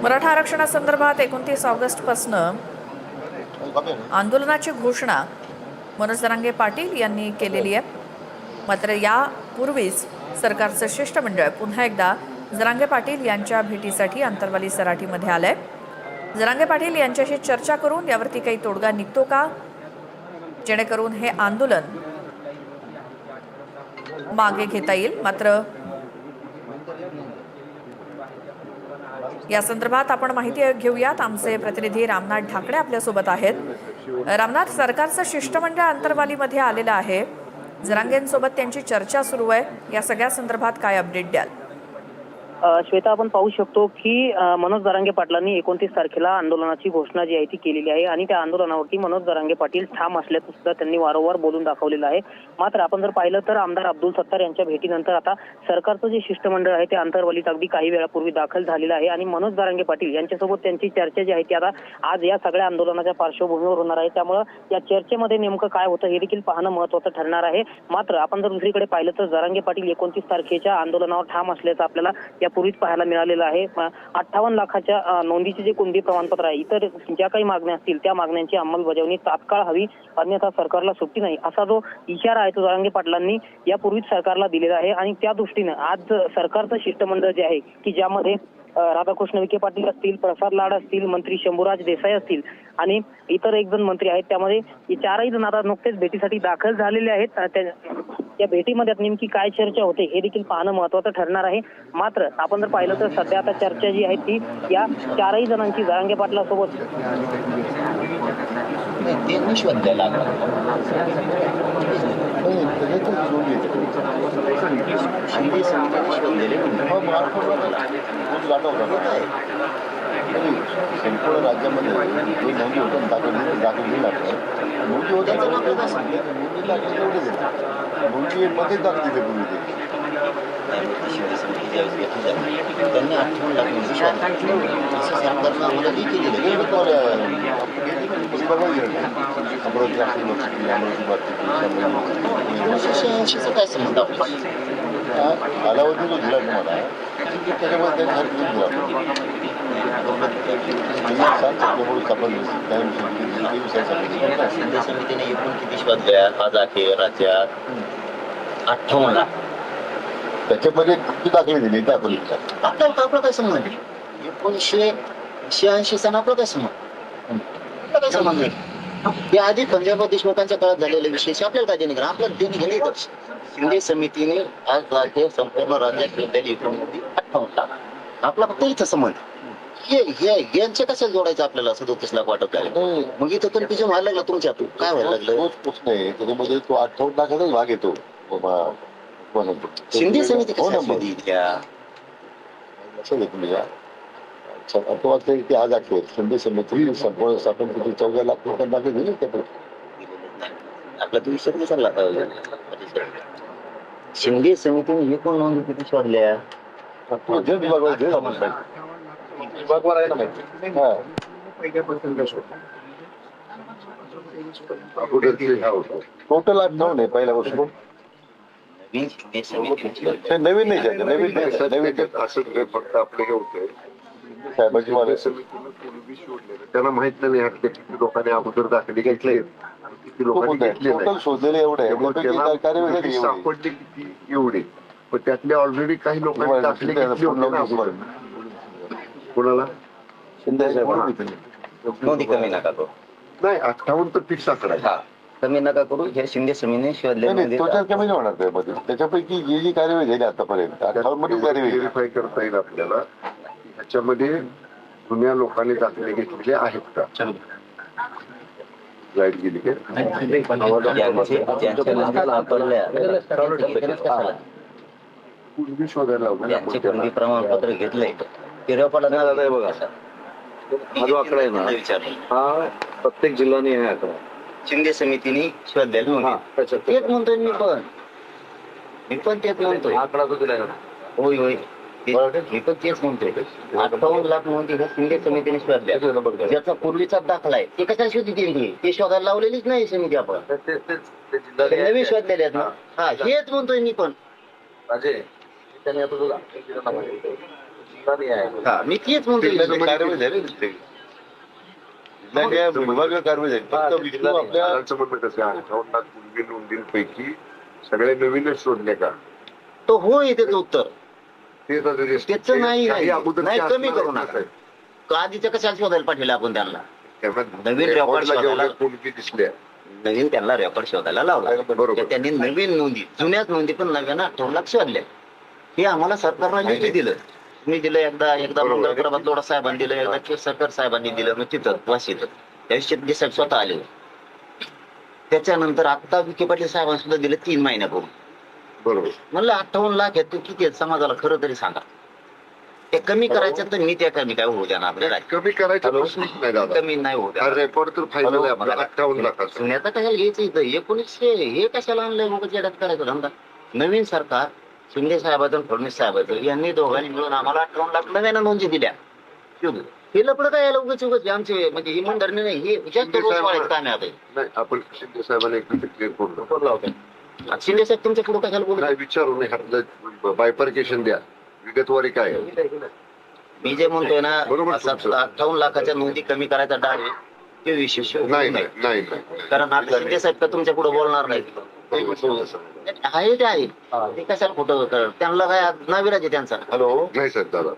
मराठा आरक्षणासंदर्भात 29 ऑगस्टपासून आंदोलनाची घोषणा मनोज जरांगे पाटील यांनी केलेली आहे. मात्र यापूर्वीच सरकारचं शिष्टमंडळ पुन्हा एकदा जरांगे पाटील यांच्या भेटीसाठी अंतरवाली सराटीमध्ये आलंय. जरांगे पाटील यांच्याशी चर्चा करून यावरती काही तोडगा निघतो का, जेणेकरून हे आंदोलन मागे घेता येईल. मात्र या संदर्भात आपण माहिती घेऊयात. आमचे प्रतिनिधी रामनाथ ढाकणे आपल्यासोबत आहेत. रामनाथ, सरकारचं शिष्टमंडळ अंतरवालीमध्ये आलेलं आहे, जरांगेंसोबत त्यांची चर्चा सुरू आहे. या सगळ्या संदर्भात काय अपडेट द्याल? श्वेता, आपण पाहू शकतो की मनोज जरांगे पाटलांनी 29 तारखेला आंदोलनाची घोषणा जी आहे ती केलेली आहे आणि त्या आंदोलनावरती मनोज जरांगे पाटील ठाम असल्याचं सुद्धा त्यांनी वारंवार बोलून दाखवलेलं आहे. मात्र आपण जर पाहिलं तर आमदार अब्दुल सत्तार यांच्या भेटीनंतर आता सरकारचं जे शिष्टमंडळ आहे ते अंतरवालीत अगदी काही वेळापूर्वी दाखल झालेलं आहे आणि मनोज जरांगे पाटील यांच्यासोबत त्यांची चर्चा जी आहे ती आता आज या सगळ्या आंदोलनाच्या पार्श्वभूमीवर होणार आहे. त्यामुळे या चर्चेमध्ये नेमकं काय होतं हे देखील पाहणं महत्त्वाचं ठरणार आहे. मात्र आपण जर दुसरीकडे पाहिलं तर जरांगे पाटील 29 तारखेच्या आंदोलनावर ठाम असल्याचं आपल्याला यापूर्वीच पाहायला मिळालेलं आहे. 58 लाखाच्या नोंदीचे जे कुणबी प्रमाणपत्र आहे, इतर ज्या काही मागण्या असतील त्या मागण्यांची अंमलबजावणी तात्काळ हवी, अन्यथा सरकारला सुट्टी नाही, असा जो इशारा आहे तो जरांगे पाटलांनी यापूर्वीच सरकारला दिलेला आहे. आणि त्या दृष्टीनं आज सरकारचं शिष्टमंडळ जे आहे की ज्यामध्ये राधाकृष्ण विखे पाटील असतील, प्रसाद लाड असतील, मंत्री शंभूराज देसाई असतील आणि इतर एक जण मंत्री आहेत, त्यामध्ये हे चारही जण आता नुकतेच भेटीसाठी दाखल झालेले आहेत. त्या भेटीमध्ये नेमकी काय चर्चा होते हे देखील पाहणं महत्त्वाचं ठरणार आहे. मात्र आपण जर पाहिलं तर सध्या आता चर्चा जी आहे ती या चारही जणांची जरांगे पाटलासोबत संपूर्ण राज्यामध्ये जे नोंदी होत्या दाखल लागतात नोंदी होत्या नोंदी लागली तेवढे देतात नोंदी मध्येच दाखल दिले पूर्वी त्यांनी 58 लाख सरकारनं आम्हाला देखील दिलं. अमरावती अमरावती काय संबंध कालावधी जो दिला तुम्हाला त्याच्यामध्ये शिंदे समितीने एकूण किती शोधल्या आज अखेर राज्यात? 58 लाख. त्याच्यामध्ये किती दाखले दिले दाखवले आपला काय संबंध? 1986 आपला काय संबंध? काय संबंध नाही. या आधी पंजाब देशमुखांच्या काळात झालेल्या विषयाशी आपल्याला काय देणे आपल्याला देणे घेणे. शिंदे समितीने आज राज्य संपूर्ण राज्यात शोधलेली एकूण 58 लाख. आपला फक्त इथं संबंध यांचे कशाला जोडायचं आपल्याला? 37 लाख वाटत आहे. मग इथं कन्फ्युजन व्हायला लागलं तुमच्यातून. काय व्हायला लागलं? प्रश्न आहे त्याच्यामध्ये तो 58 लाखाचाच भाग येतो. शिंदे समिती कशामध्ये ते आज आठवत शिंदे समिती संपूर्ण स्थापन किती 14 लाख रुपयांना दिले आपला तुम्ही सगळं चालला. शिंदे समितीने एकूण नोंदी किती शोधल्या? विभागवर आहे ना माहिती. टोटल 8-9 नाही पहिल्या वर्षी नवीन नाही नवीन असं फक्त आपले हे होते साहेबांची त्यांना माहित नाही किती लोकांनी अगोदर दाखले घेतले, किती लोकांनी घेतले नाही. शोधलेले एवढे सापडले किती एवढे, पण त्यातले ऑलरेडी काही लोकांनी दाखले घेतले होते. कोणाला नोंदी कमी नका करू. नाही 58 तर फिक्स आकडा आहे. कमी नका करू. हे शिंदे समितीने शोधले. कमी नाही होणार त्यामध्ये. त्याच्यापैकी जी कार्यवाही झाली आतापर्यंत 58 मध्ये कार्यवाही व्हेरीफाय करता येईल आपल्याला. ह्याच्यामध्ये जुन्या लोकांनी दाखले घेतलेले आहेत का? लाईट गेली काय? पूर्वी शोधायला प्रमाणपत्र घेतलंय बघा. हा जो आकडा आहे ना हा प्रत्येक जिल्ह्याने आहे आकडा. शिंदे समितीने शोधलेला तेच म्हणतोय मी पण तेच म्हणतोय. आकडा तो दिलाय. होय होय मी पण तेच म्हणतोय. 58 लाख नोंदी हे शिंदे समितीने शोधल्या. ज्याचा पूर्वीचा दाखला आहे ते कशा शोधित येईल? ते शोधायला लावलेलीच नाही समिती. आपण नवीन शोधलेले आहेत ना. हा हेच म्हणतोय मी पण. राजे त्याने आता तुला जिल्हा नाही आहे. हा, मी तेच म्हणतो कारवाई झाली विभागीय कारवाई झाली फक्त विष्णू आपल्या दादांचं म्हणणं कसं आहे 58 लाख पूर्वी नोंदींपैकी सगळे नवीनच शोधले का तो होय त्याचं उत्तर. ते तर त्याचं नाही काही आहे. अगोदरचे नाही, कमी असणार करू नाही, नका. साहेब. का आधीच्या कशाला शोधायला पाठवलं आपण त्यांना? त्यामुळे नवीन रेकॉर्ड रेकॉर्डला शोधायला- जेवढ्या कुणबी दिसल्या नवीन त्यांना रेकॉर्ड शोधायला लावला. बरोबर. त्या त्यांनी नवीन नोंदी, जुन्याच नोंदी पण नव्यानं 18 लाख शोधल्या. हे आम्हाला सरकारनं लेखी दिलं. मी दिलं एकदा बरोबर. मंगळपुरात लोढा साहेबांनी दिलं, एकदा केसरकर साहेबांनी दिलं, मग तिथं वाशीत त्याविषयी शेट्टी साहेब स्वतः आले. त्याच्यानंतर आता विखे पाटील साहेबांनी सुद्धा दिलं 3 महिन्यापूर्वी. बरोबर म्हणलं 58 लाख आहेत, तू किती आहेत समाजाला खरं तरी सांगा. ते कमी करायचं तर मी त्या कमी काय होऊ देणार आपल्याला. कमी करायचा प्रश्नच नाही दादा कमी नाही होऊ हा देणार. रेकॉर्ड तर फायनल आहे आपला 58 लाखाचा जुन्याचा कशाला घ्यायचं इथं 1900 हे कशाला आणलंय मग येड्यात करायचं धंदा. नवीन सरकार शिंदे साहेबाचं फडणवीस साहेबाचं यांनी दोघांनी मिळून आम्हाला 58 लाख नव्यानं नोंदी दिल्या. शोधू. हे लपडं काय यायला उगाच उगाच आमचे म्हणजे इमानदारीने नाही, हे जास्त रोज वाढायचं काम आहे आता. नाही आपण शिंदे साहेबांना एक क्लिअर करू बोलला होता. आता शिंदे साहेब तुमच्या पुढे कशाला बोलत? नाही विचारू नये ह्यातलं बायफर्केशन द्या विगतवारी काय आहे. मी जे म्हणतोय ना बरोबर असा तुमचं. 58 लाखाच्या नोंदी कमी करायचा डाळ आहे ते विशेष नाही नाही नाही नाही कारण आता शिंदे साहेब का तुमच्या पुढे बोलणार नाही. आहे ते आहे ते कशाला खोटं त्यांना काय नाविराज आहे त्यांचा. हॅलो नाही साहेब दादा